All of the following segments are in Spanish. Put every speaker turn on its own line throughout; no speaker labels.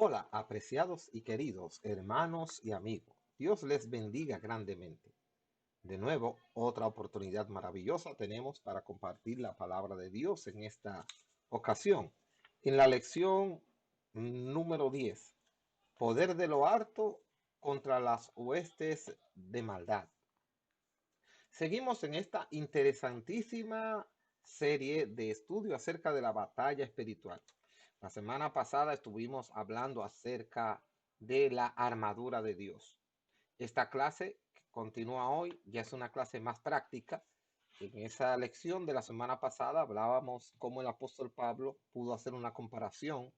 Hola, apreciados y queridos hermanos y amigos. Dios les bendiga grandemente. De nuevo, otra oportunidad maravillosa tenemos para compartir la palabra de Dios en esta ocasión. En la lección número 10, Poder de lo harto contra las huestes de maldad. Seguimos en esta interesantísima serie de estudio acerca de la batalla espiritual. La semana pasada estuvimos hablando acerca de la armadura de Dios. Esta clase que continúa hoy ya es una clase más práctica. En esa lección de la semana pasada hablábamos cómo el apóstol Pablo pudo hacer una comparación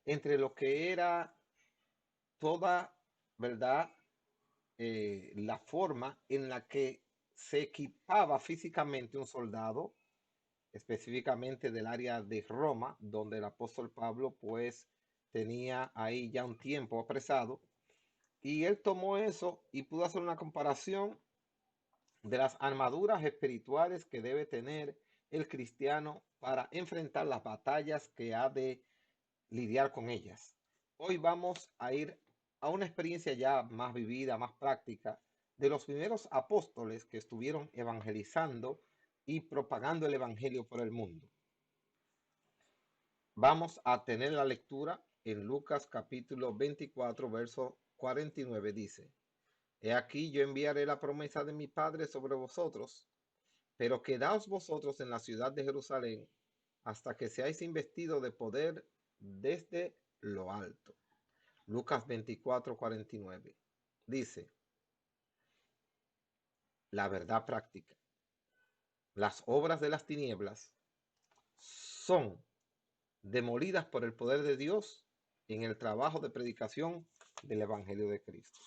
entre lo que era toda, ¿verdad? La forma en la que se equipaba físicamente un soldado, específicamente del área de Roma, donde el apóstol Pablo pues tenía ahí ya un tiempo apresado, y él tomó eso y pudo hacer una comparación de las armaduras espirituales que debe tener el cristiano para enfrentar las batallas que ha de lidiar con ellas. Hoy vamos a ir a una experiencia ya más vivida, más práctica, de los primeros apóstoles que estuvieron evangelizando y propagando el evangelio por el mundo. Vamos a tener la lectura en Lucas capítulo 24, verso 49. Dice: He aquí yo enviaré la promesa de mi Padre sobre vosotros, pero quedaos vosotros en la ciudad de Jerusalén hasta que seáis investidos de poder desde lo alto. Lucas 24, 49. Dice, la verdad práctica. Las obras de las tinieblas son demolidas por el poder de Dios en el trabajo de predicación del Evangelio de Cristo.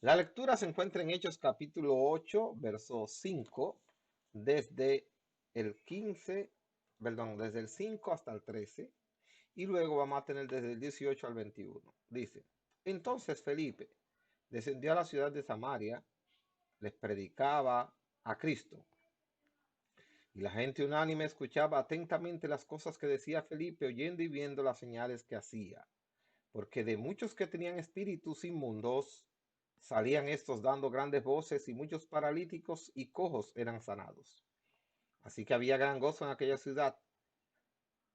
La lectura se encuentra en Hechos capítulo 8, verso 5, desde el 15, perdón, desde el 5 hasta el 13, y luego vamos a tener desde el 18 al 21. Dice, entonces Felipe descendió a la ciudad de Samaria, les predicaba a Cristo, y la gente unánime escuchaba atentamente las cosas que decía Felipe, oyendo y viendo las señales que hacía, porque de muchos que tenían espíritus inmundos salían estos dando grandes voces, y muchos paralíticos y cojos eran sanados. Así que había gran gozo en aquella ciudad.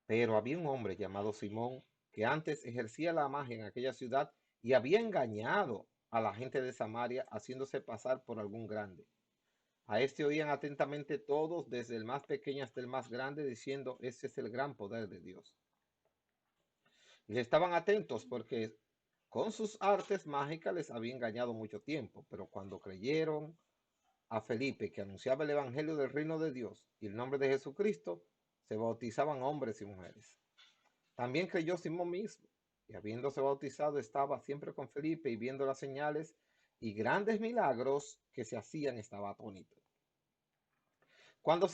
Pero había un hombre llamado Simón que antes ejercía la magia en aquella ciudad y había engañado a la gente de Samaria haciéndose pasar por algún grande. A este oían atentamente todos, desde el más pequeño hasta el más grande, diciendo, ese es el gran poder de Dios. Y estaban atentos porque con sus artes mágicas les había engañado mucho tiempo, pero cuando creyeron a Felipe, que anunciaba el evangelio del reino de Dios y el nombre de Jesucristo, se bautizaban hombres y mujeres. También creyó Simón mismo, y habiéndose bautizado estaba siempre con Felipe, y viendo las señales y grandes milagros que se hacían, estaba atónito. Cuando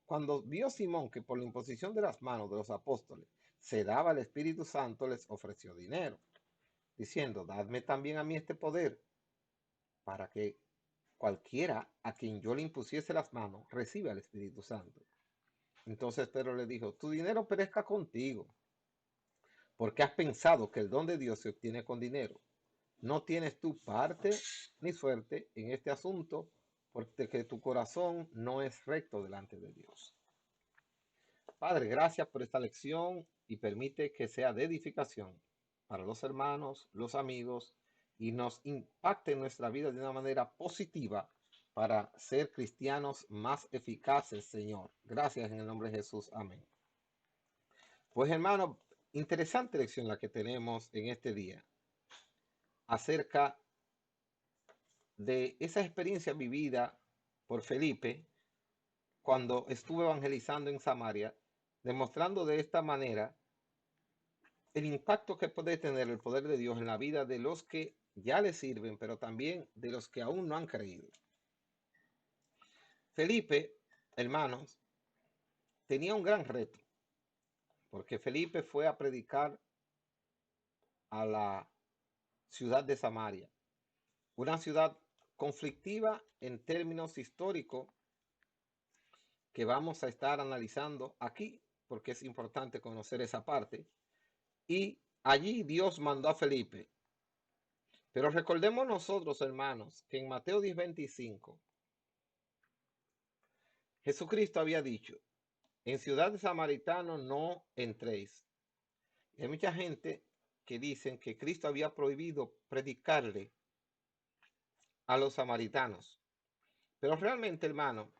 cuando vio Simón que por la imposición de las manos de los apóstoles se daba el Espíritu Santo, les ofreció dinero, diciendo, dadme también a mí este poder, para que cualquiera a quien yo le impusiese las manos reciba el Espíritu Santo. Entonces Pedro le dijo, tu dinero perezca contigo, porque has pensado que el don de Dios se obtiene con dinero. No tienes tu parte ni suerte en este asunto, porque tu corazón no es recto delante de Dios. Padre, gracias por esta lección y permite que sea de edificación para los hermanos, los amigos, y nos impacte en nuestra vida de una manera positiva para ser cristianos más eficaces, Señor. Gracias en el nombre de Jesús. Amén. Pues hermano, interesante lección la que tenemos en este día acerca de esa experiencia vivida por Felipe cuando estuvo evangelizando en Samaria, demostrando de esta manera el impacto que puede tener el poder de Dios en la vida de los que ya le sirven, pero también de los que aún no han creído. Felipe, hermanos, tenía un gran reto, porque Felipe fue a predicar a la ciudad de Samaria, una ciudad conflictiva en términos históricos que vamos a estar analizando aquí, porque es importante conocer esa parte. y allí Dios mandó a Felipe. Pero recordemos nosotros, hermanos, que en Mateo 10:25, Jesucristo había dicho, en ciudad de samaritanos no entréis. Y hay mucha gente que dicen que Cristo había prohibido predicarle a los samaritanos. Pero realmente, hermano,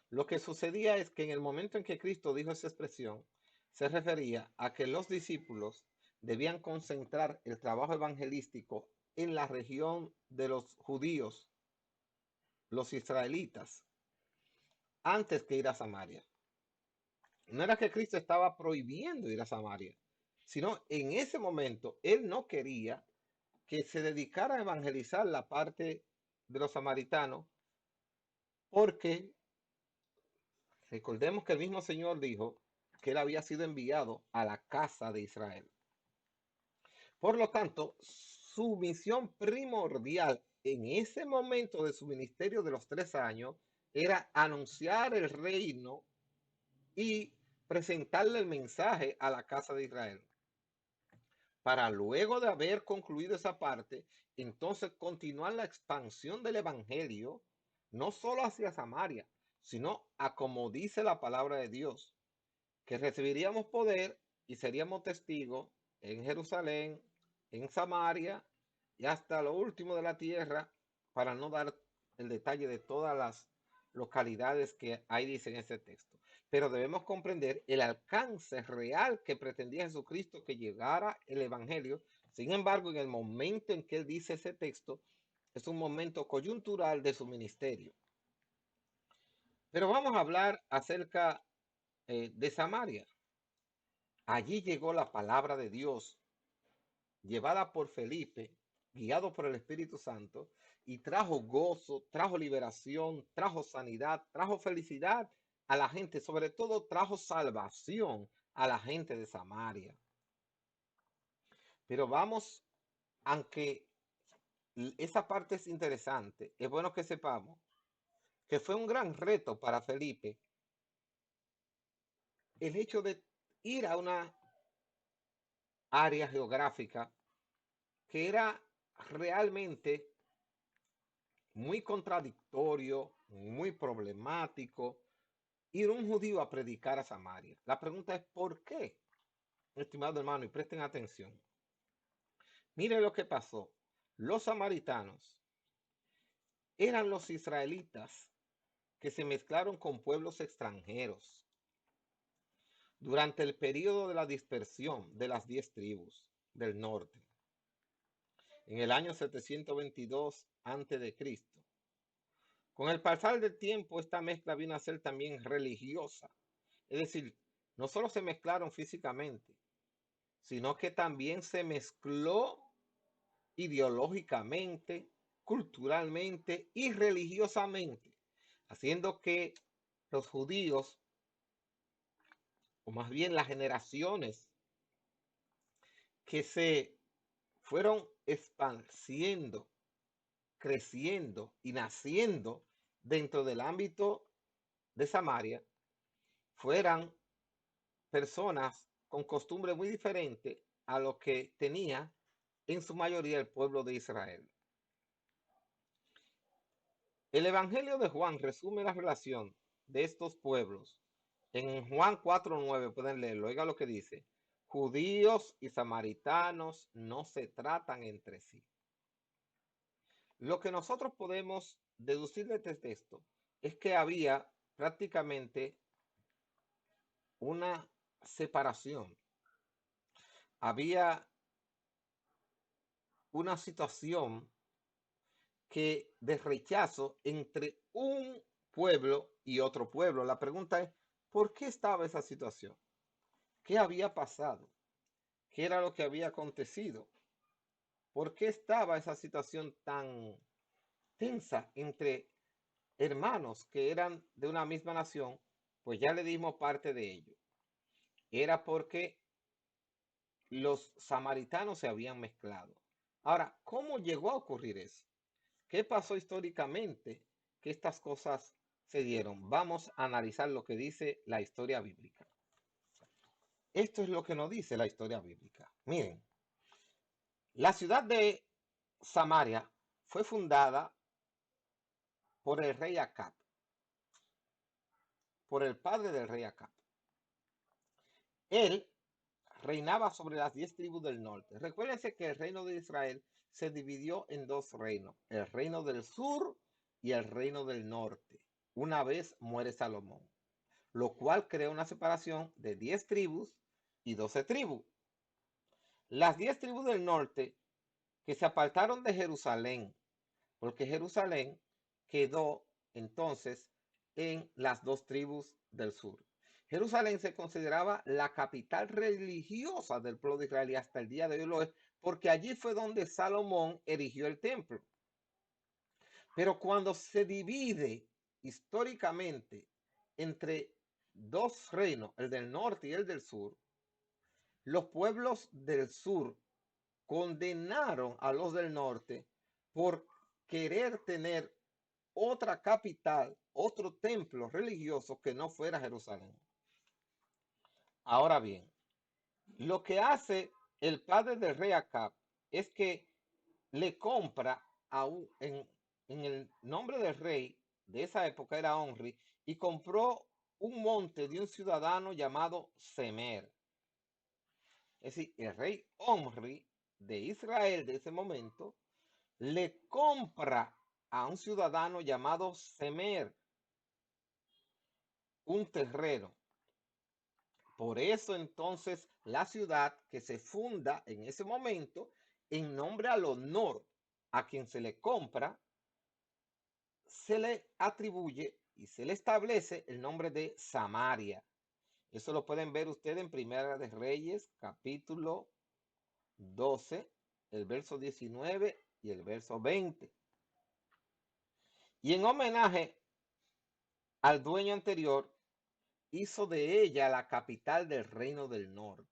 lo que sucedía es que en el momento en que Cristo dijo esa expresión, se refería a que los discípulos debían concentrar el trabajo evangelístico en la región de los judíos, los israelitas, antes que ir a Samaria. No era que Cristo estaba prohibiendo ir a Samaria, sino en ese momento él no quería que se dedicara a evangelizar la parte de los samaritanos, porque recordemos que el mismo Señor dijo que él había sido enviado a la casa de Israel. Por lo tanto, su misión primordial en ese momento de su ministerio de los 3 años era anunciar el reino y presentarle el mensaje a la casa de Israel. Para luego de haber concluido esa parte, entonces continuar la expansión del evangelio, no solo hacia Samaria, sino a como dice la palabra de Dios, que recibiríamos poder y seríamos testigos en Jerusalén, en Samaria y hasta lo último de la tierra, para no dar el detalle de todas las localidades que ahí dice en ese texto. Pero debemos comprender el alcance real que pretendía Jesucristo que llegara el Evangelio. Sin embargo, en el momento en que él dice ese texto, es un momento coyuntural de su ministerio. Pero vamos a hablar acerca de Samaria. Allí llegó la palabra de Dios, llevada por Felipe, guiado por el Espíritu Santo, y trajo gozo, trajo liberación, trajo sanidad, trajo felicidad a la gente, sobre todo trajo salvación a la gente de Samaria. Pero vamos, aunque esa parte es interesante, es bueno que sepamos que fue un gran reto para Felipe el hecho de ir a una área geográfica que era realmente muy contradictorio, muy problemático, ir un judío a predicar a Samaria. La pregunta es ¿por qué? Estimado hermano, y presten atención. Miren lo que pasó. Los samaritanos eran los israelitas que se mezclaron con pueblos extranjeros durante el periodo de la dispersión de las 10 tribus del norte, en el año 722 a.C. Con el pasar del tiempo, esta mezcla vino a ser también religiosa. Es decir, no solo se mezclaron físicamente, sino que también se mezcló ideológicamente, culturalmente y religiosamente, haciendo que los judíos, o más bien las generaciones que se fueron expandiendo, creciendo y naciendo dentro del ámbito de Samaria, fueran personas con costumbres muy diferentes a lo que tenía en su mayoría el pueblo de Israel. El Evangelio de Juan resume la relación de estos pueblos. En Juan 4:9 pueden leerlo, oiga lo que dice. Judíos y samaritanos no se tratan entre sí. Lo que nosotros podemos deducir de este texto es que había prácticamente una separación. Había una situación que de rechazo entre un pueblo y otro pueblo. La pregunta es, ¿por qué estaba esa situación? ¿Qué había pasado? ¿Qué era lo que había acontecido? ¿Por qué estaba esa situación tan tensa entre hermanos que eran de una misma nación? Pues ya le dimos parte de ello. Era porque los samaritanos se habían mezclado. Ahora, ¿cómo llegó a ocurrir eso? ¿Qué pasó históricamente que estas cosas se dieron? Vamos a analizar lo que dice la historia bíblica. Esto es lo que nos dice la historia bíblica. Miren, la ciudad de Samaria fue fundada por el rey Acab, por el padre del rey Acab. Él reinaba sobre las 10 tribus del norte. Recuérdense que el reino de Israel se dividió en dos reinos, el reino del sur y el reino del norte, una vez muere Salomón, lo cual creó una separación de 10 tribus y 12 tribus. Las 10 tribus del norte que se apartaron de Jerusalén, porque Jerusalén quedó entonces en las dos tribus del sur. Jerusalén se consideraba la capital religiosa del pueblo de Israel y hasta el día de hoy lo es, porque allí fue donde Salomón erigió el templo. Pero cuando se divide históricamente entre dos reinos, el del norte y el del sur, los pueblos del sur condenaron a los del norte por querer tener otra capital, otro templo religioso que no fuera Jerusalén. Ahora bien, lo que hace el padre del rey Acab es que le compra en el nombre del rey de esa época era Omri, y compró un monte de un ciudadano llamado Semer. Es decir, el rey Omri de Israel de ese momento le compra a un ciudadano llamado Semer un terreno. Por eso entonces la ciudad que se funda en ese momento en nombre al honor a quien se le compra, se le atribuye y se le establece el nombre de Samaria. Eso lo pueden ver ustedes en Primera de Reyes, capítulo 12, el verso 19 y el verso 20. Y en homenaje al dueño anterior, hizo de ella la capital del reino del norte.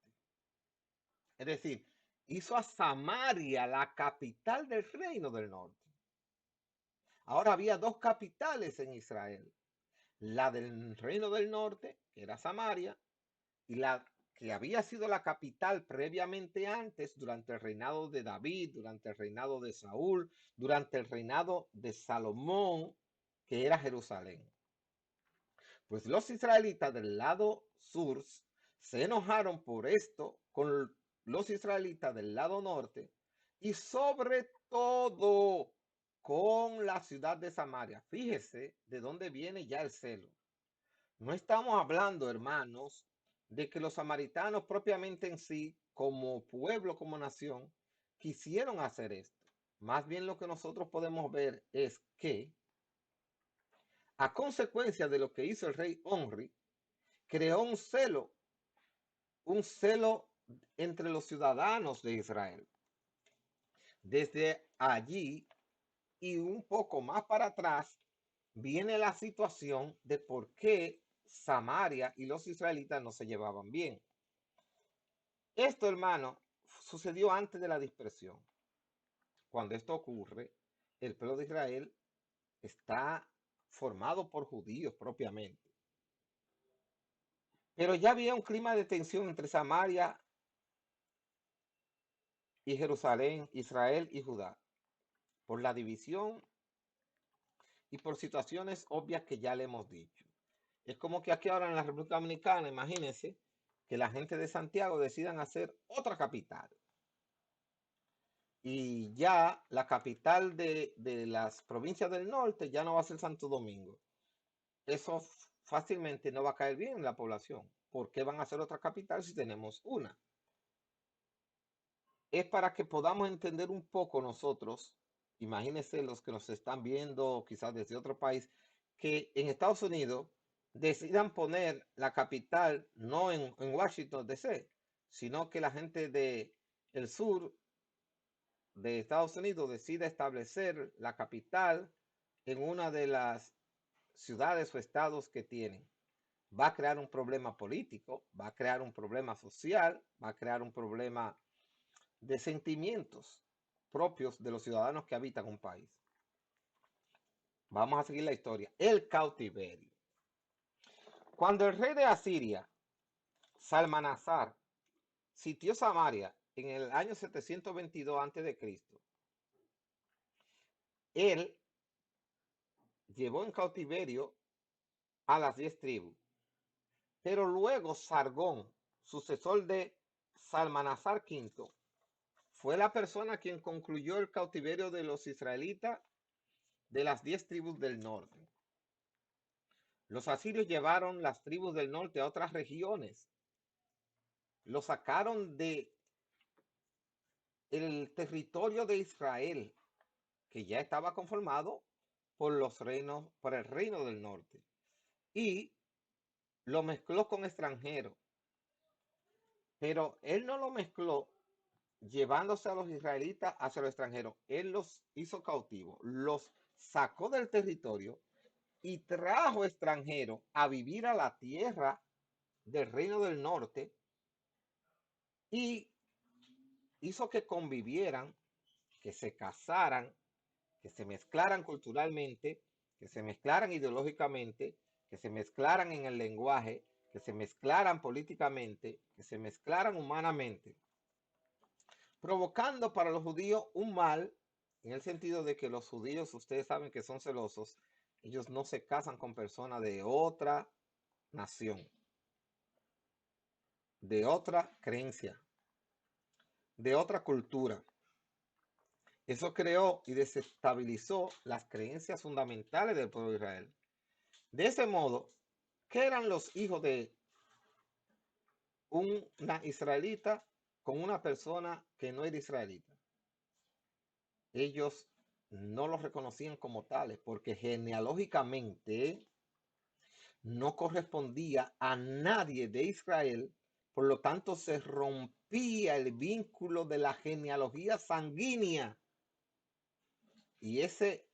Es decir, hizo a Samaria la capital del reino del norte. Ahora había dos capitales en Israel, la del reino del norte, que era Samaria, y la que había sido la capital previamente antes, durante el reinado de David, durante el reinado de Saúl, durante el reinado de Salomón, que era Jerusalén. Pues los israelitas del lado sur se enojaron por esto con los israelitas del lado norte y sobre todo con la ciudad de Samaria. Fíjese de dónde viene ya el celo. No estamos hablando, hermanos, de que los samaritanos propiamente en sí, como pueblo, como nación, quisieron hacer esto. Más bien lo que nosotros podemos ver es que, a consecuencia de lo que hizo el rey Omri, creó un celo entre los ciudadanos de Israel. Desde allí y un poco más para atrás viene la situación de por qué Samaria y los israelitas no se llevaban bien. Esto, hermano, sucedió antes de la dispersión. Cuando esto ocurre, el pueblo de Israel está formado por judíos propiamente. Pero ya había un clima de tensión entre Samaria y Jerusalén, Israel y Judá, por la división y por situaciones obvias que ya le hemos dicho. Es como que aquí ahora en la República Dominicana, imagínense que la gente de Santiago decidan hacer otra capital. Y ya la capital de las provincias del norte ya no va a ser Santo Domingo. Eso fácilmente no va a caer bien en la población. ¿Por qué van a hacer otra capital si tenemos una? Es para que podamos entender un poco nosotros, imagínense los que nos están viendo quizás desde otro país, que en Estados Unidos decidan poner la capital no en Washington, D.C., sino que la gente del sur de Estados Unidos decida establecer la capital en una de las ciudades o estados que tienen. Va a crear un problema político, va a crear un problema social, va a crear un problema de sentimientos propios de los ciudadanos que habitan un país. Vamos a seguir la historia. El cautiverio. Cuando el rey de Asiria Salmanasar sitió Samaria en el año 722 a.C., él llevó en cautiverio a las 10 tribus. Pero luego Sargón, sucesor de Salmanasar V, fue la persona quien concluyó el cautiverio de los israelitas de las 10 tribus del norte. Los asirios llevaron las tribus del norte a otras regiones. Los sacaron de el territorio de Israel, que ya estaba conformado por el reino del norte, y lo mezcló con extranjeros. Pero él no lo mezcló llevándose a los israelitas hacia los extranjeros. Él los hizo cautivos, los sacó del territorio y trajo extranjeros a vivir a la tierra del reino del norte y hizo que convivieran, que se casaran, que se mezclaran culturalmente, que se mezclaran ideológicamente, que se mezclaran en el lenguaje, que se mezclaran políticamente, que se mezclaran humanamente, provocando para los judíos un mal, en el sentido de que los judíos, ustedes saben que son celosos, ellos no se casan con personas de otra nación, de otra creencia, de otra cultura. Eso creó y desestabilizó las creencias fundamentales del pueblo de Israel. De ese modo, ¿qué eran los hijos de una israelita con una persona que no era israelita? Ellos no los reconocían como tales porque genealógicamente no correspondía a nadie de Israel, por lo tanto se rompía el vínculo de la genealogía sanguínea y ese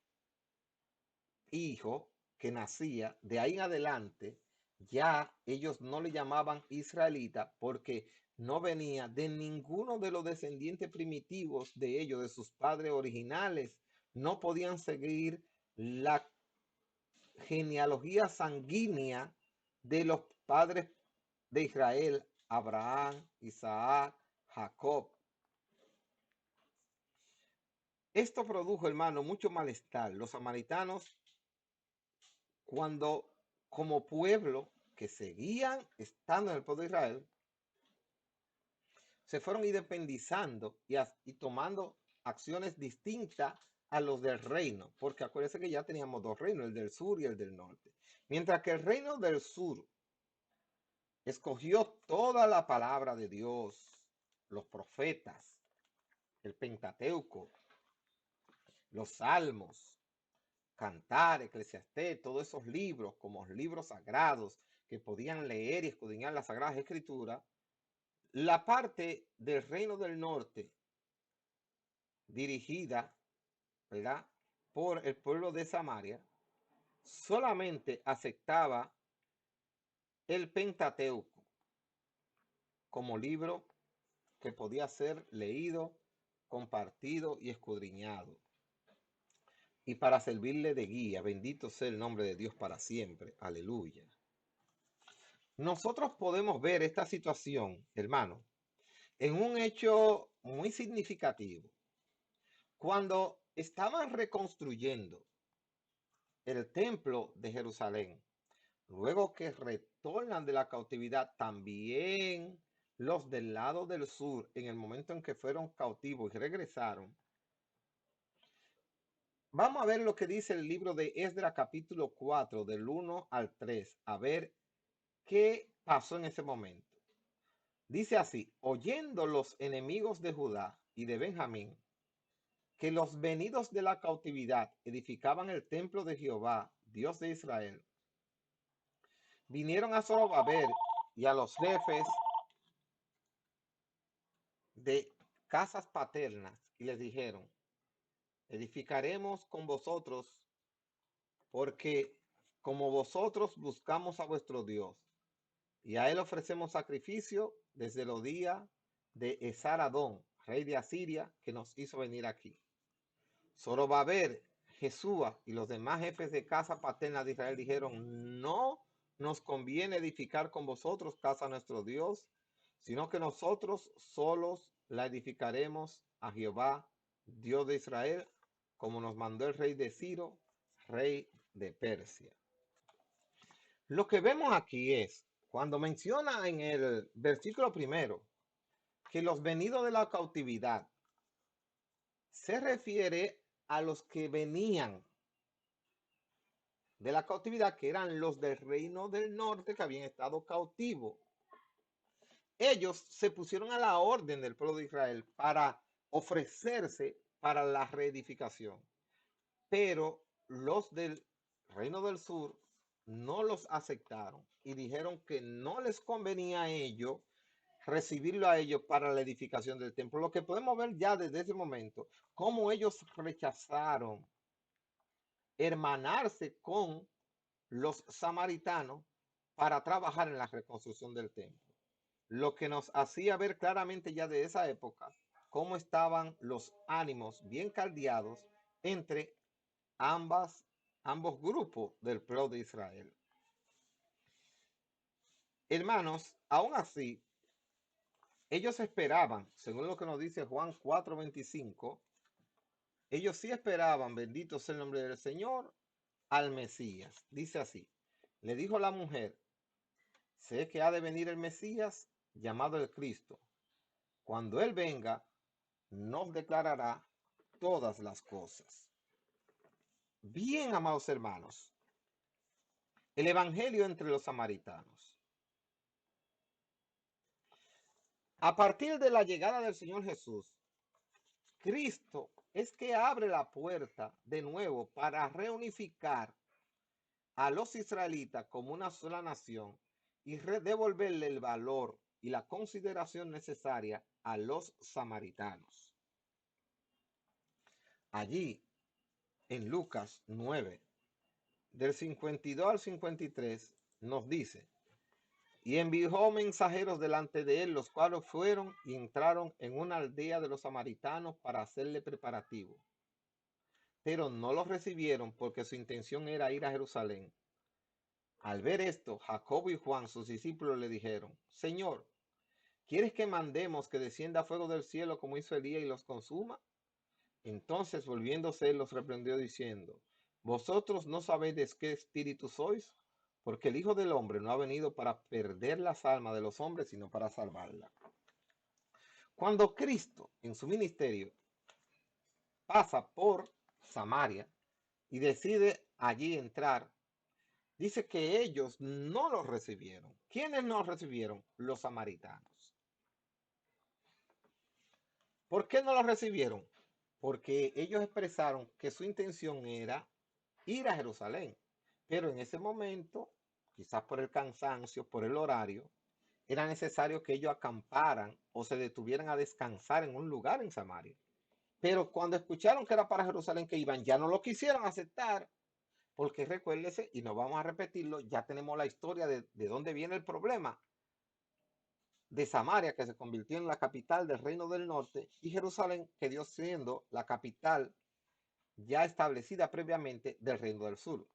hijo que nacía de ahí en adelante, ya ellos no le llamaban israelita porque no venía de ninguno de los descendientes primitivos de ellos, de sus padres originales. No podían seguir la genealogía sanguínea de los padres de Israel, Abraham, Isaac, Jacob. Esto produjo, hermano, mucho malestar. Los samaritanos, cuando como pueblo que seguían estando en el pueblo de Israel, se fueron independizando y tomando acciones distintas a los del reino, porque acuérdense que ya teníamos dos reinos, el del sur y el del norte. Mientras que el reino del sur escogió toda la palabra de Dios, los profetas, el Pentateuco, los salmos, Cantar, Eclesiastés, todos esos libros como libros sagrados que podían leer y escudriñar las Sagradas Escrituras. La parte del reino del norte, dirigida, ¿verdad?, por el pueblo de Samaria, solamente aceptaba el Pentateuco como libro que podía ser leído, compartido y escudriñado, y para servirle de guía. Bendito sea el nombre de Dios para siempre. Aleluya. Nosotros podemos ver esta situación, hermano, en un hecho muy significativo. Cuando estaban reconstruyendo el templo de Jerusalén, luego que retornan de la cautividad, también los del lado del sur, en el momento en que fueron cautivos y regresaron, vamos a ver lo que dice el libro de Esdras capítulo 4, del 1 al 3, a ver qué pasó en ese momento. Dice así: oyendo los enemigos de Judá y de Benjamín que los venidos de la cautividad edificaban el templo de Jehová, Dios de Israel, vinieron a Zorobabel y a los jefes de casas paternas y les dijeron: edificaremos con vosotros, porque como vosotros buscamos a vuestro Dios, y a él ofrecemos sacrificio desde los días de Esar-Adón, rey de Asiria, que nos hizo venir aquí. Zorobabel, Jesúa y los demás jefes de casa paterna de Israel dijeron: no nos conviene edificar con vosotros casa a nuestro Dios, sino que nosotros solos la edificaremos a Jehová, Dios de Israel, como nos mandó el rey de Ciro, rey de Persia. Lo que vemos aquí es, cuando menciona en el versículo primero, que los venidos de la cautividad se refiere a los que venían de la cautividad, que eran los del reino del norte que habían estado cautivos. Ellos se pusieron a la orden del pueblo de Israel para ofrecerse para la reedificación, pero los del reino del sur no los aceptaron y dijeron que no les convenía a ellos recibirlo a ellos para la edificación del templo. Lo que podemos ver ya desde ese momento, cómo ellos rechazaron hermanarse con los samaritanos para trabajar en la reconstrucción del templo. Lo que nos hacía ver claramente ya de esa época cómo estaban los ánimos bien caldeados entre ambos grupos del pueblo de Israel. Hermanos, aún así, ellos esperaban, según lo que nos dice Juan 4:25, ellos sí esperaban, bendito sea el nombre del Señor, al Mesías. Dice así, le dijo la mujer, sé que ha de venir el Mesías, llamado el Cristo. Cuando Él venga, nos declarará todas las cosas. Bien, amados hermanos, el Evangelio entre los samaritanos. A partir de la llegada del Señor Jesús, Cristo es que abre la puerta de nuevo para reunificar a los israelitas como una sola nación y devolverle el valor y la consideración necesaria a los samaritanos. Allí, en Lucas 9, del 52 al 53, nos dice, y envió mensajeros delante de él, los cuales fueron y entraron en una aldea de los samaritanos para hacerle preparativo. Pero no los recibieron porque su intención era ir a Jerusalén. Al ver esto, Jacobo y Juan, sus discípulos, le dijeron, Señor, ¿quieres que mandemos que descienda fuego del cielo como hizo Elías y los consuma? Entonces, volviéndose, los reprendió diciendo, vosotros no sabéis de qué espíritu sois, porque el Hijo del Hombre no ha venido para perder las almas de los hombres, sino para salvarlas. Cuando Cristo, en su ministerio, pasa por Samaria y decide allí entrar, dice que ellos no los recibieron. ¿Quiénes no recibieron? Los samaritanos. ¿Por qué no los recibieron? Porque ellos expresaron que su intención era ir a Jerusalén, pero en ese momento, quizás por el cansancio, por el horario, era necesario que ellos acamparan o se detuvieran a descansar en un lugar en Samaria. Pero cuando escucharon que era para Jerusalén que iban, ya no lo quisieron aceptar, porque recuérdese, y no vamos a repetirlo, ya tenemos la historia de dónde viene el problema de Samaria, que se convirtió en la capital del reino del norte, y Jerusalén quedó siendo la capital ya establecida previamente del reino del sur.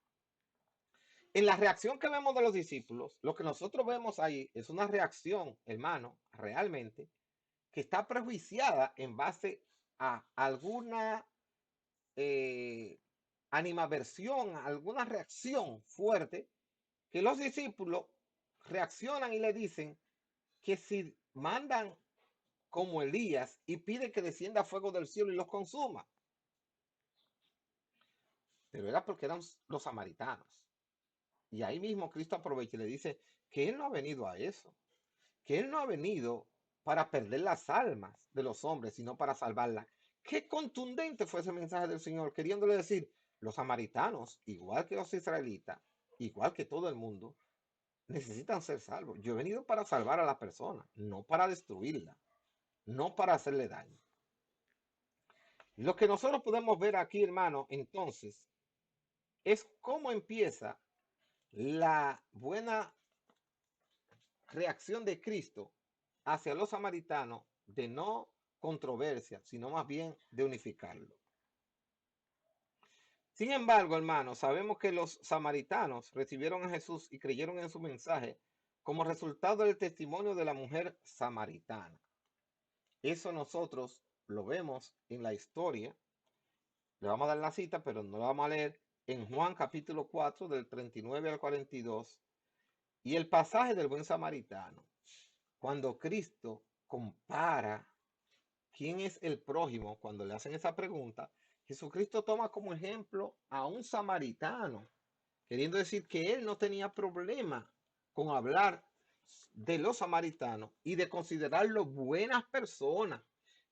En la reacción que vemos de los discípulos, lo que nosotros vemos ahí es una reacción, hermano, realmente, que está prejuiciada en base a alguna animaversión, alguna reacción fuerte, que los discípulos reaccionan y le dicen que si mandan como Elías y pide que descienda fuego del cielo y los consuma. Pero era porque eran los samaritanos. Y ahí mismo Cristo aprovecha y le dice que Él no ha venido a eso, que Él no ha venido para perder las almas de los hombres, sino para salvarlas. Qué contundente fue ese mensaje del Señor, queriéndole decir, los samaritanos, igual que los israelitas, igual que todo el mundo, necesitan ser salvos. Yo he venido para salvar a la persona, no para destruirla, no para hacerle daño. Lo que nosotros podemos ver aquí, hermano, entonces, es cómo empieza la buena reacción de Cristo hacia los samaritanos de no controversia, sino más bien de unificarlo. Sin embargo, hermanos, sabemos que los samaritanos recibieron a Jesús y creyeron en su mensaje como resultado del testimonio de la mujer samaritana. Eso nosotros lo vemos en la historia. Le vamos a dar la cita, pero no la vamos a leer en Juan capítulo 4 del 39 al 42 y el pasaje del buen samaritano, cuando Cristo compara quién es el prójimo, cuando le hacen esa pregunta, Jesucristo toma como ejemplo a un samaritano, queriendo decir que él no tenía problema con hablar de los samaritanos y de considerarlos buenas personas,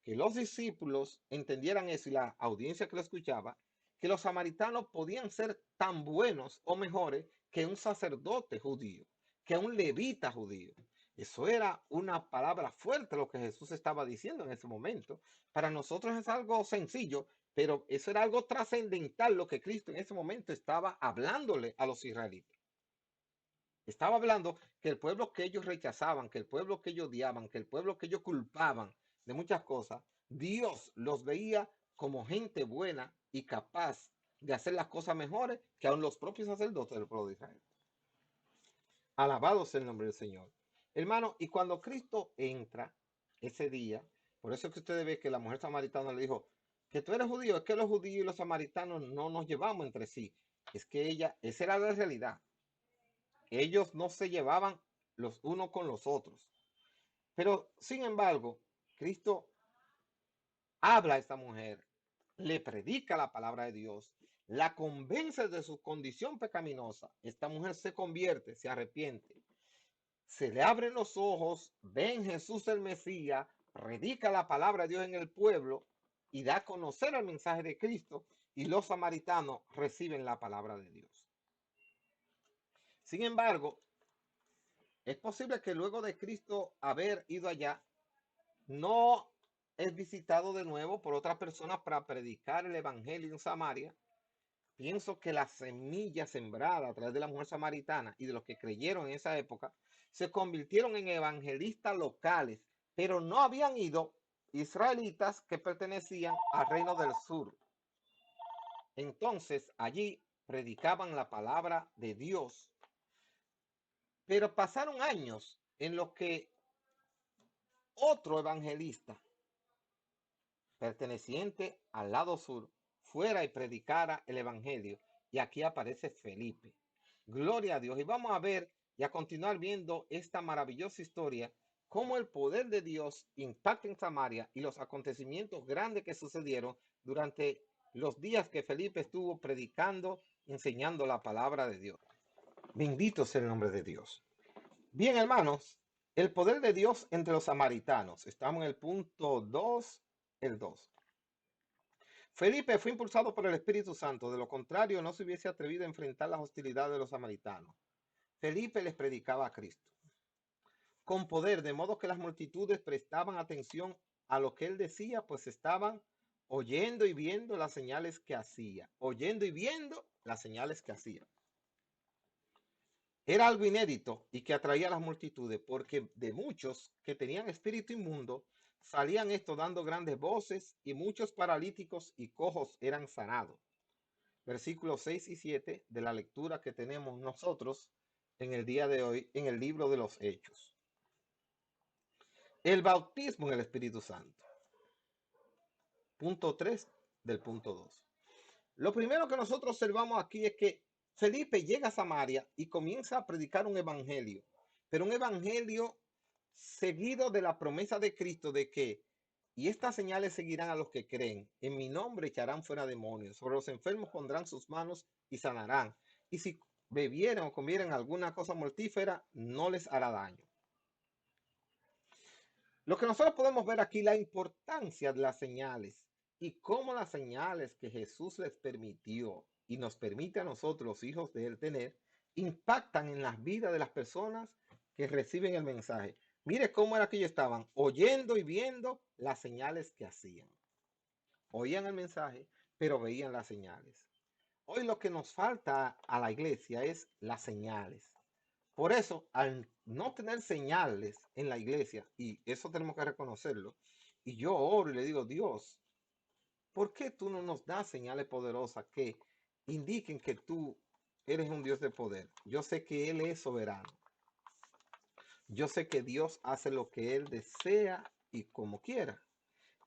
que los discípulos entendieran eso y la audiencia que lo escuchaba, que los samaritanos podían ser tan buenos o mejores que un sacerdote judío, que un levita judío. Eso era una palabra fuerte lo que Jesús estaba diciendo en ese momento. Para nosotros es algo sencillo, pero eso era algo trascendental lo que Cristo en ese momento estaba hablándole a los israelitas. Estaba hablando que el pueblo que ellos rechazaban, que el pueblo que ellos odiaban, que el pueblo que ellos culpaban de muchas cosas, Dios los veía como gente buena y capaz de hacer las cosas mejores que aun los propios sacerdotes del pueblo de Israel. Alabado sea el nombre del Señor. Hermano, y cuando Cristo entra ese día, por eso es que ustedes ven que la mujer samaritana le dijo, que tú eres judío, es que los judíos y los samaritanos no nos llevamos entre sí. Es que esa era la realidad. Ellos no se llevaban los unos con los otros. Pero, sin embargo, Cristo habla a esta mujer, le predica la palabra de Dios, la convence de su condición pecaminosa. Esta mujer se convierte, se arrepiente, se le abren los ojos, ve en Jesús el Mesías, predica la palabra de Dios en el pueblo y da a conocer el mensaje de Cristo, y los samaritanos reciben la palabra de Dios. Sin embargo, es posible que luego de Cristo haber ido allá, no es visitado de nuevo por otras personas para predicar el evangelio en Samaria. Pienso que la semilla sembrada a través de la mujer samaritana y de los que creyeron en esa época se convirtieron en evangelistas locales, pero no habían ido israelitas que pertenecían al reino del sur. Entonces allí predicaban la palabra de Dios, pero pasaron años en los que otro evangelista perteneciente al lado sur fuera y predicara el evangelio. Y aquí aparece Felipe. Gloria a Dios. Y vamos a ver y a continuar viendo esta maravillosa historia, cómo el poder de Dios impacta en Samaria y los acontecimientos grandes que sucedieron durante los días que Felipe estuvo predicando, enseñando la palabra de Dios. Bendito sea el nombre de Dios. Bien, hermanos, el poder de Dios entre los samaritanos. Estamos en el punto 2, el 2. Felipe fue impulsado por el Espíritu Santo, de lo contrario no se hubiese atrevido a enfrentar las hostilidades de los samaritanos. Felipe les predicaba a Cristo con poder, de modo que las multitudes prestaban atención a lo que él decía, pues estaban oyendo y viendo las señales que hacía, oyendo y viendo las señales que hacía. Era algo inédito y que atraía a las multitudes, porque de muchos que tenían espíritu inmundo salían esto dando grandes voces, y muchos paralíticos y cojos eran sanados. Versículos 6 y 7 de la lectura que tenemos nosotros en el día de hoy en el libro de los Hechos. El bautismo en el Espíritu Santo. Punto 3 del punto 2. Lo primero que nosotros observamos aquí es que Felipe llega a Samaria y comienza a predicar un evangelio, pero un evangelio seguido de la promesa de Cristo de que, y estas señales seguirán a los que creen, en mi nombre echarán fuera demonios, sobre los enfermos pondrán sus manos y sanarán, y si bebieran o comieran alguna cosa mortífera, no les hará daño. Lo que nosotros podemos ver aquí, la importancia de las señales y cómo las señales que Jesús les permitió y nos permite a nosotros, los hijos de él, tener, impactan en las vidas de las personas que reciben el mensaje. Mire cómo era que ellos estaban oyendo y viendo las señales que hacían. Oían el mensaje, pero veían las señales. Hoy lo que nos falta a la iglesia es las señales. Por eso, al no tener señales en la iglesia, y eso tenemos que reconocerlo, y yo oro y le digo, Dios, ¿por qué tú no nos das señales poderosas que indiquen que tú eres un Dios de poder. Yo sé que Él es soberano. Yo sé que Dios hace lo que Él desea y como quiera.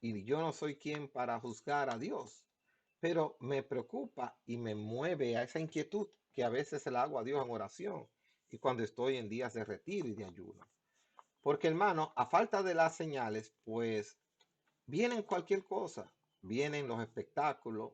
Y yo no soy quien para juzgar a Dios. Pero me preocupa y me mueve a esa inquietud que a veces se la hago a Dios en oración y cuando estoy en días de retiro y de ayuno. Porque hermano, a falta de las señales, pues vienen cualquier cosa. Vienen los espectáculos,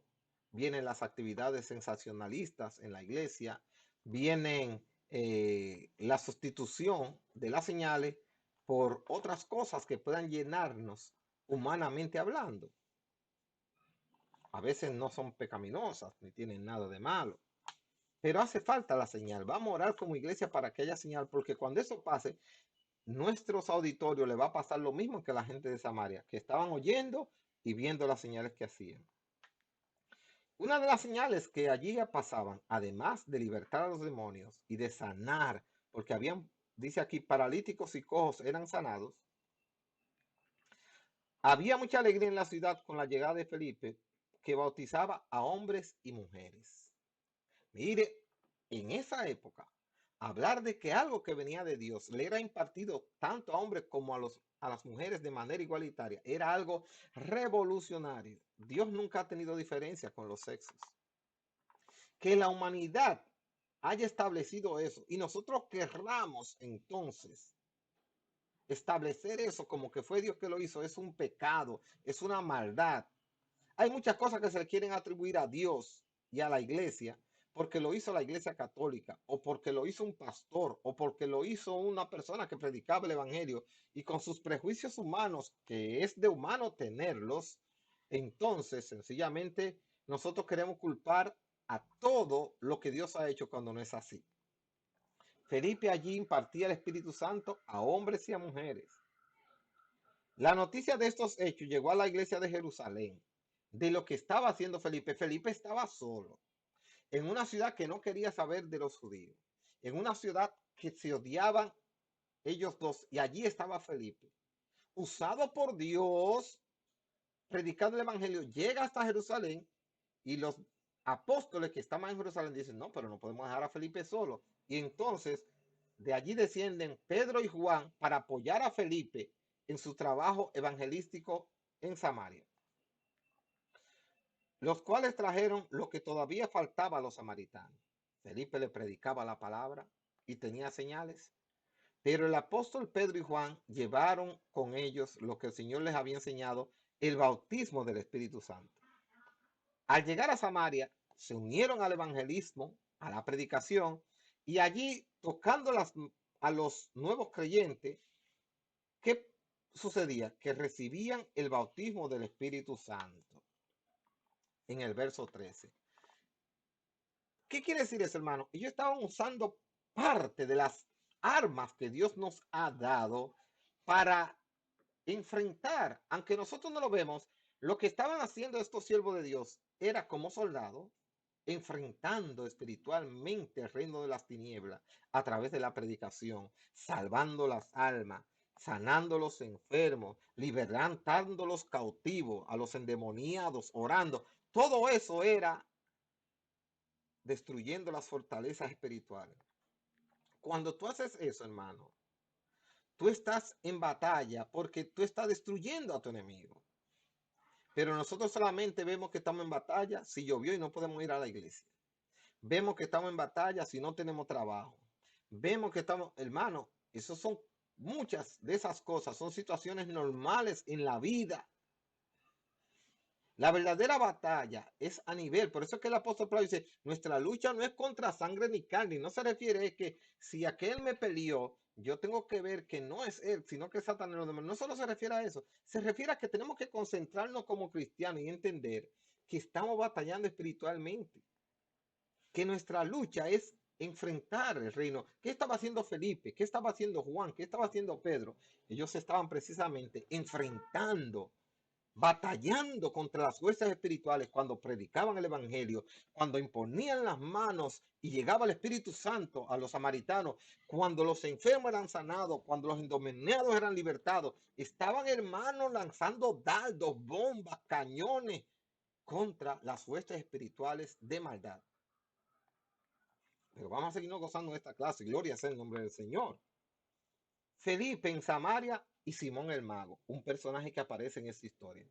vienen las actividades sensacionalistas en la iglesia, vienen la sustitución de las señales por otras cosas que puedan llenarnos humanamente hablando. A veces no son pecaminosas ni tienen nada de malo, pero hace falta la señal. Vamos a orar como iglesia para que haya señal, porque cuando eso pase, nuestros auditorios le va a pasar lo mismo que la gente de Samaria, que estaban oyendo y viendo las señales que hacían. Una de las señales que allí pasaban, además de libertar a los demonios y de sanar, porque habían, dice aquí, paralíticos y cojos eran sanados, había mucha alegría en la ciudad con la llegada de Felipe, que bautizaba a hombres y mujeres. Mire, en esa época, hablar de que algo que venía de Dios le era impartido tanto a hombres como a las mujeres de manera igualitaria era algo revolucionario. Dios nunca ha tenido diferencia con los sexos. Que la humanidad haya establecido eso y nosotros querramos entonces establecer eso como que fue Dios que lo hizo, es un pecado, es una maldad. Hay muchas cosas que se le quieren atribuir a Dios y a la iglesia porque lo hizo la iglesia católica o porque lo hizo un pastor o porque lo hizo una persona que predicaba el evangelio y con sus prejuicios humanos, que es de humano tenerlos, entonces sencillamente nosotros queremos culpar a todo lo que Dios ha hecho cuando no es así. Felipe allí impartía el Espíritu Santo a hombres y a mujeres. La noticia de estos hechos llegó a la iglesia de Jerusalén, de lo que estaba haciendo Felipe. Felipe estaba solo, en una ciudad que no quería saber de los judíos, en una ciudad que se odiaban ellos dos, y allí estaba Felipe, usado por Dios, predicando el evangelio, llega hasta Jerusalén, y los apóstoles que estaban en Jerusalén dicen, no, pero no podemos dejar a Felipe solo. Y entonces de allí descienden Pedro y Juan para apoyar a Felipe en su trabajo evangelístico en Samaria, los cuales trajeron lo que todavía faltaba a los samaritanos. Felipe le predicaba la palabra y tenía señales, pero el apóstol Pedro y Juan llevaron con ellos lo que el Señor les había enseñado, el bautismo del Espíritu Santo. Al llegar a Samaria, se unieron al evangelismo, a la predicación, y allí tocando a los nuevos creyentes, ¿qué sucedía? Que recibían el bautismo del Espíritu Santo. En el verso 13. ¿Qué quiere decir eso, hermano? Ellos estaban usando parte de las armas que Dios nos ha dado para enfrentar, aunque nosotros no lo vemos, lo que estaban haciendo estos siervos de Dios era como soldados, enfrentando espiritualmente el reino de las tinieblas a través de la predicación, salvando las almas, sanando los enfermos, liberando los cautivos, a los endemoniados, orando. Todo eso era destruyendo las fortalezas espirituales. Cuando tú haces eso, hermano, tú estás en batalla porque tú estás destruyendo a tu enemigo. Pero nosotros solamente vemos que estamos en batalla si llovió y no podemos ir a la iglesia. Vemos que estamos en batalla si no tenemos trabajo. Vemos que estamos, hermano, esos son muchas de esas cosas, son situaciones normales en la vida. La verdadera batalla es a nivel, por eso es que el apóstol Pablo dice, nuestra lucha no es contra sangre ni carne, no se refiere a que si aquel me peleó, yo tengo que ver que no es él, sino que es Satanás y los demás. No solo se refiere a eso, se refiere a que tenemos que concentrarnos como cristianos y entender que estamos batallando espiritualmente, que nuestra lucha es enfrentar el reino. ¿Qué estaba haciendo Felipe? ¿Qué estaba haciendo Juan? ¿Qué estaba haciendo Pedro? Ellos estaban precisamente enfrentando, batallando contra las fuerzas espirituales cuando predicaban el evangelio, cuando imponían las manos y llegaba el Espíritu Santo a los samaritanos, cuando los enfermos eran sanados, cuando los endemoniados eran libertados. Estaban, hermanos, lanzando dardos, bombas, cañones contra las fuerzas espirituales de maldad. pero vamos a seguirnos gozando en esta clase. Gloria sea el nombre del Señor. Felipe en Samaria y Simón el mago, un personaje que aparece en esta historia.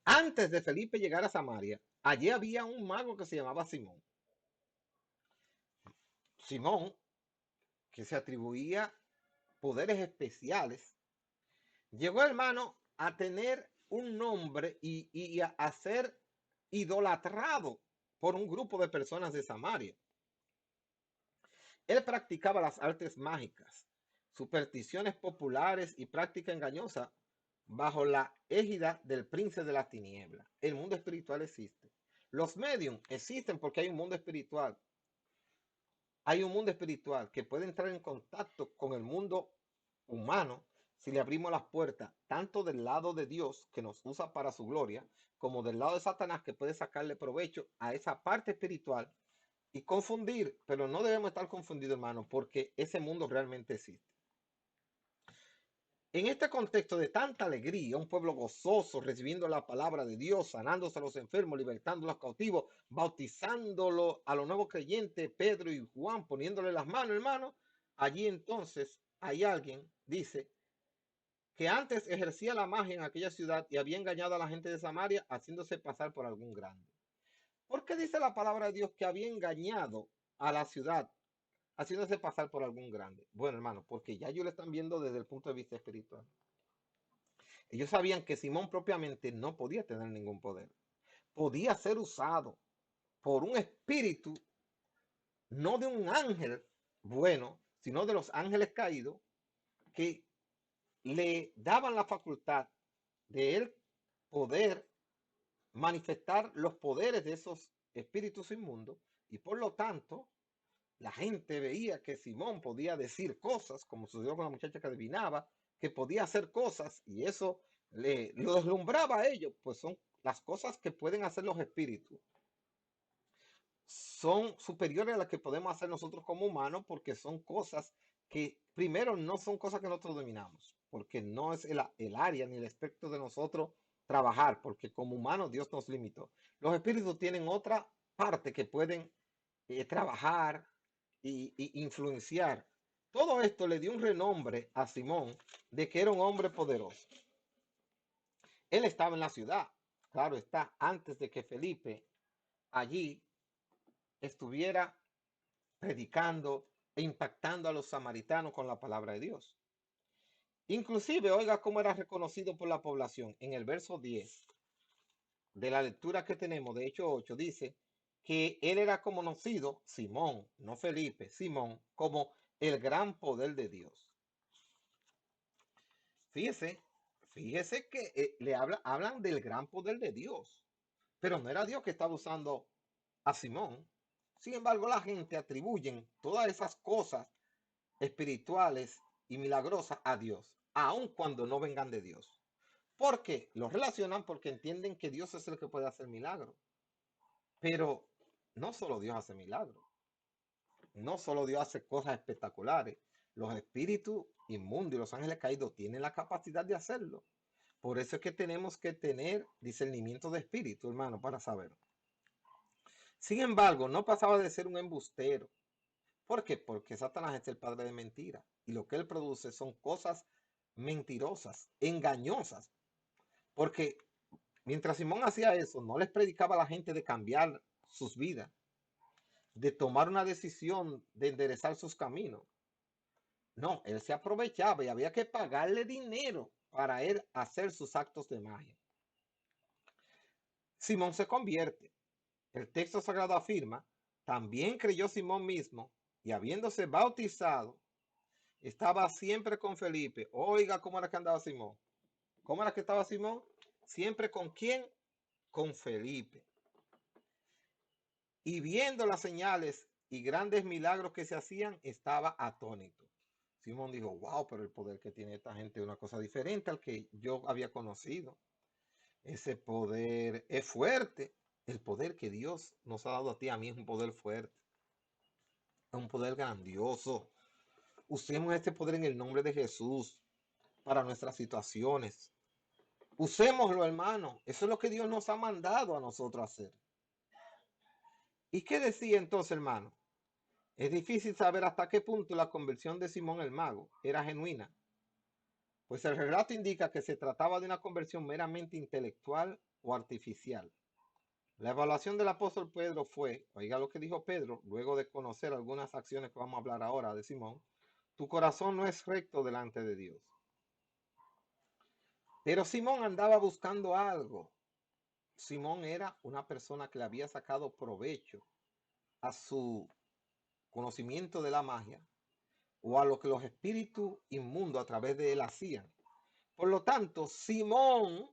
Antes de Felipe llegar a Samaria, allí había un mago que se llamaba Simón. Simón, que se atribuía poderes especiales, llegó, hermano, a tener un nombre y a ser idolatrado por un grupo de personas de Samaria. Él practicaba las artes mágicas, supersticiones populares y práctica engañosa bajo la égida del príncipe de la tiniebla. El mundo espiritual existe. Los mediums existen porque hay un mundo espiritual. Hay un mundo espiritual que puede entrar en contacto con el mundo humano si le abrimos las puertas, tanto del lado de Dios, que nos usa para su gloria, como del lado de Satanás, que puede sacarle provecho a esa parte espiritual y confundir, pero no debemos estar confundidos, hermano, porque ese mundo realmente existe. En este contexto de tanta alegría, un pueblo gozoso recibiendo la palabra de Dios, sanándose a los enfermos, libertando a los cautivos, bautizándolo a los nuevos creyentes, Pedro y Juan, poniéndole las manos, hermano, allí entonces hay alguien, dice, que antes ejercía la magia en aquella ciudad y había engañado a la gente de Samaria haciéndose pasar por algún grande. ¿Por qué dice la palabra de Dios que había engañado a la ciudad haciéndose pasar por algún grande? Bueno, hermano, porque ya ellos lo están viendo desde el punto de vista espiritual. Ellos sabían que Simón propiamente no podía tener ningún poder. Podía ser usado por un espíritu, no de un ángel bueno, sino de los ángeles caídos, que le daban la facultad de él poder manifestar los poderes de esos espíritus inmundos, y por lo tanto la gente veía que Simón podía decir cosas, como sucedió con la muchacha que adivinaba, que podía hacer cosas, y eso lo deslumbraba a ellos, pues son las cosas que pueden hacer los espíritus. Son superiores a las que podemos hacer nosotros como humanos, porque son cosas que, primero, no son cosas que nosotros dominamos, porque no es el área ni el espectro de nosotros trabajar, porque como humanos Dios nos limitó. Los espíritus tienen otra parte que pueden trabajar y influenciar. Todo esto le dio un renombre a Simón de que era un hombre poderoso. Él estaba en la ciudad, claro está, antes de que Felipe allí estuviera predicando e impactando a los samaritanos con la palabra de Dios. Inclusive, oiga cómo era reconocido por la población. En el verso 10 de la lectura que tenemos, de Hechos 8, dice que él era conocido, Simón, no Felipe, Simón, como el gran poder de Dios. Fíjese, fíjese que hablan del gran poder de Dios, pero no era Dios que estaba usando a Simón. Sin embargo, la gente atribuyen todas esas cosas espirituales y milagrosas a Dios, aun cuando no vengan de Dios. ¿Por qué? Lo relacionan porque entienden que Dios es el que puede hacer milagros. Pero no solo Dios hace milagros, no solo Dios hace cosas espectaculares. Los espíritus inmundos y los ángeles caídos tienen la capacidad de hacerlo. Por eso es que tenemos que tener discernimiento de espíritu, hermano, para saberlo. Sin embargo, no pasaba de ser un embustero. ¿Por qué? Porque Satanás es el padre de mentira. Y lo que él produce son cosas mentirosas, engañosas. Porque mientras Simón hacía eso, no les predicaba a la gente de cambiar sus vidas, de tomar una decisión, de enderezar sus caminos. No, él se aprovechaba y había que pagarle dinero para él hacer sus actos de magia. Simón se convierte. El texto sagrado afirma, también creyó Simón mismo y habiéndose bautizado, estaba siempre con Felipe. Oiga, ¿cómo era que andaba Simón? ¿Cómo era que estaba Simón? Siempre con quién? Con Felipe. Y viendo las señales y grandes milagros que se hacían, estaba atónito. Simón dijo, wow, pero el poder que tiene esta gente es una cosa diferente al que yo había conocido. Ese poder es fuerte. El poder que Dios nos ha dado a ti, a mí, es un poder fuerte. Es un poder grandioso. Usemos este poder en el nombre de Jesús para nuestras situaciones. Usémoslo, hermano. Eso es lo que Dios nos ha mandado a nosotros hacer. ¿Y qué decía entonces, hermano? Es difícil saber hasta qué punto la conversión de Simón el mago era genuina, pues el relato indica que se trataba de una conversión meramente intelectual o artificial. La evaluación del apóstol Pedro fue, oiga lo que dijo Pedro, luego de conocer algunas acciones que vamos a hablar ahora de Simón: tu corazón no es recto delante de Dios. Pero Simón andaba buscando algo. Simón era una persona que le había sacado provecho a su conocimiento de la magia o a lo que los espíritus inmundos a través de él hacían. Por lo tanto, Simón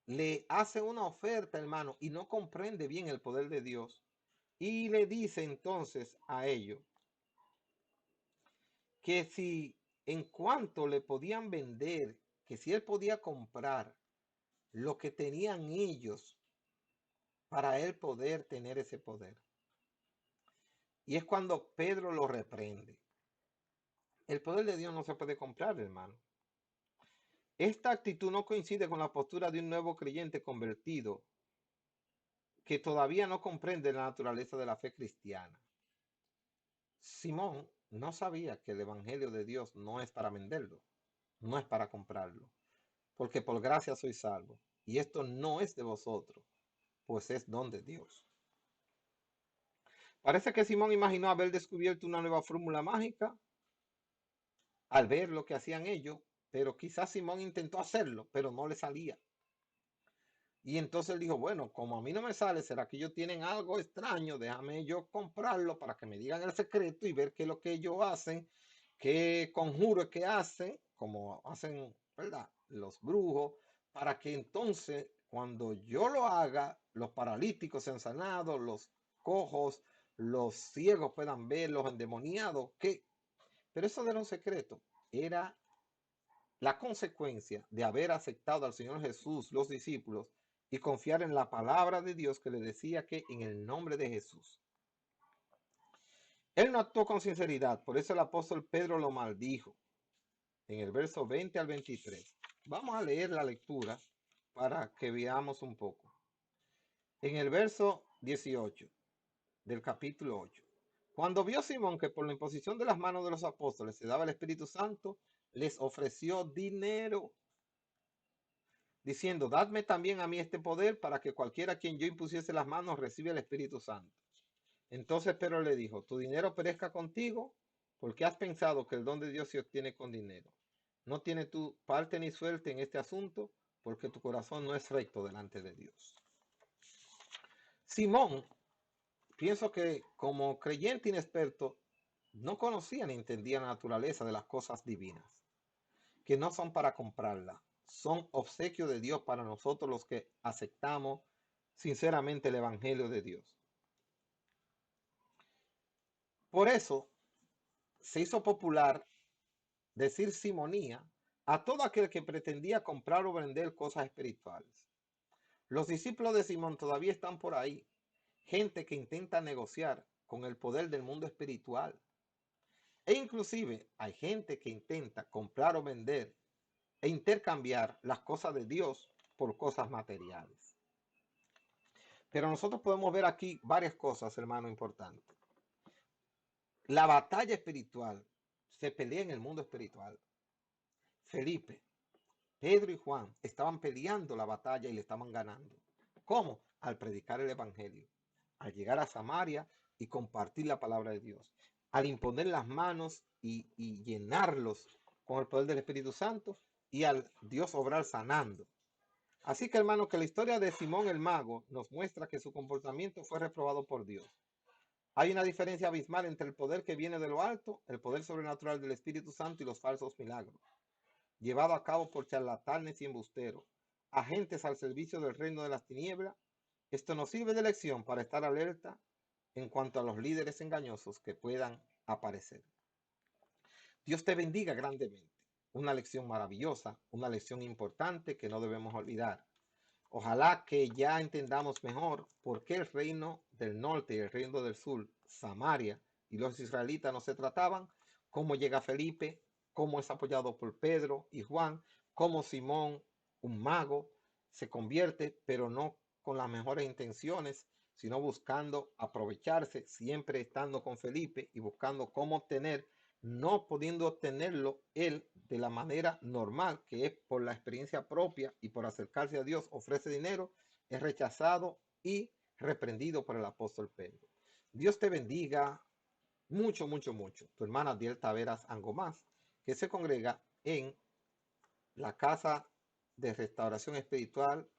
le hace una oferta, hermano, y no comprende bien el poder de Dios. Y le dice entonces a ellos que si en cuanto le podían vender, que si él podía comprar lo que tenían ellos para él poder tener ese poder. Y es cuando Pedro lo reprende. El poder de Dios no se puede comprar, hermano. Esta actitud no coincide con la postura de un nuevo creyente convertido que todavía no comprende la naturaleza de la fe cristiana. Simón no sabía que el evangelio de Dios no es para venderlo, no es para comprarlo, porque por gracia soy salvo, y esto no es de vosotros, pues es don de Dios. Parece que Simón imaginó haber descubierto una nueva fórmula mágica al ver lo que hacían ellos, pero quizás Simón intentó hacerlo, pero no le salía. Y entonces él dijo, bueno, como a mí no me sale, ¿será que ellos tienen algo extraño? Déjame yo comprarlo para que me digan el secreto y ver qué es lo que ellos hacen, qué conjuro que hacen, como hacen, ¿verdad? Los brujos, para que entonces cuando yo lo haga, los paralíticos sean sanados, los cojos, los ciegos puedan ver, los endemoniados, ¿qué? Pero eso era un secreto, era la consecuencia de haber aceptado al Señor Jesús, los discípulos, y confiar en la palabra de Dios que le decía que en el nombre de Jesús. Él no actuó con sinceridad, por eso el apóstol Pedro lo maldijo en el verso 20 al 23. Vamos a leer la lectura para que veamos un poco. En el verso 18 del capítulo 8. Cuando vio Simón que por la imposición de las manos de los apóstoles se daba el Espíritu Santo, les ofreció dinero, diciendo, dadme también a mí este poder para que cualquiera a quien yo impusiese las manos reciba el Espíritu Santo. Entonces Pedro le dijo, tu dinero perezca contigo, porque has pensado que el don de Dios se obtiene con dinero. No tienes tu parte ni suerte en este asunto, porque tu corazón no es recto delante de Dios. Simón, pienso que como creyente inexperto, no conocía ni entendía la naturaleza de las cosas divinas, que no son para comprarla, son obsequio de Dios para nosotros los que aceptamos sinceramente el Evangelio de Dios. Por eso se hizo popular decir simonía a todo aquel que pretendía comprar o vender cosas espirituales. Los discípulos de Simón todavía están por ahí, gente que intenta negociar con el poder del mundo espiritual. E inclusive hay gente que intenta comprar o vender e intercambiar las cosas de Dios por cosas materiales. Pero nosotros podemos ver aquí varias cosas, hermano, importantes. La batalla espiritual se pelea en el mundo espiritual. Felipe, Pedro y Juan estaban peleando la batalla y le estaban ganando. ¿Cómo? Al predicar el evangelio, al llegar a Samaria y compartir la palabra de Dios, al imponer las manos y llenarlos con el poder del Espíritu Santo y al Dios obrar sanando. Así que, hermano, que la historia de Simón el mago nos muestra que su comportamiento fue reprobado por Dios. Hay una diferencia abismal entre el poder que viene de lo alto, el poder sobrenatural del Espíritu Santo y los falsos milagros, llevado a cabo por charlatanes y embusteros, agentes al servicio del reino de las tinieblas. Esto nos sirve de lección para estar alerta en cuanto a los líderes engañosos que puedan aparecer. Dios te bendiga grandemente. Una lección maravillosa, una lección importante que no debemos olvidar. Ojalá que ya entendamos mejor por qué el reino del norte y el reino del sur, Samaria y los israelitas no se trataban, cómo llega Felipe, cómo es apoyado por Pedro y Juan, cómo Simón, un mago, se convierte, pero no con las mejores intenciones, sino buscando aprovecharse, siempre estando con Felipe y buscando cómo obtener, no pudiendo obtenerlo él de la manera normal, que es por la experiencia propia y por acercarse a Dios, ofrece dinero, es rechazado y reprendido por el apóstol Pedro. Dios te bendiga mucho, mucho, mucho. Tu hermana Diel Taveras Angomás, que se congrega en la Casa de Restauración Espiritual,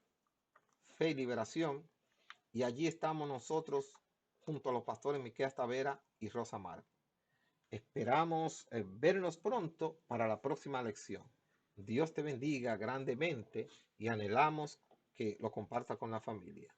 Fe y Liberación, y allí estamos nosotros junto a los pastores Miqueas Tavera y Rosa Mar. Esperamos vernos pronto para la próxima lección. Dios te bendiga grandemente y anhelamos que lo comparta con la familia.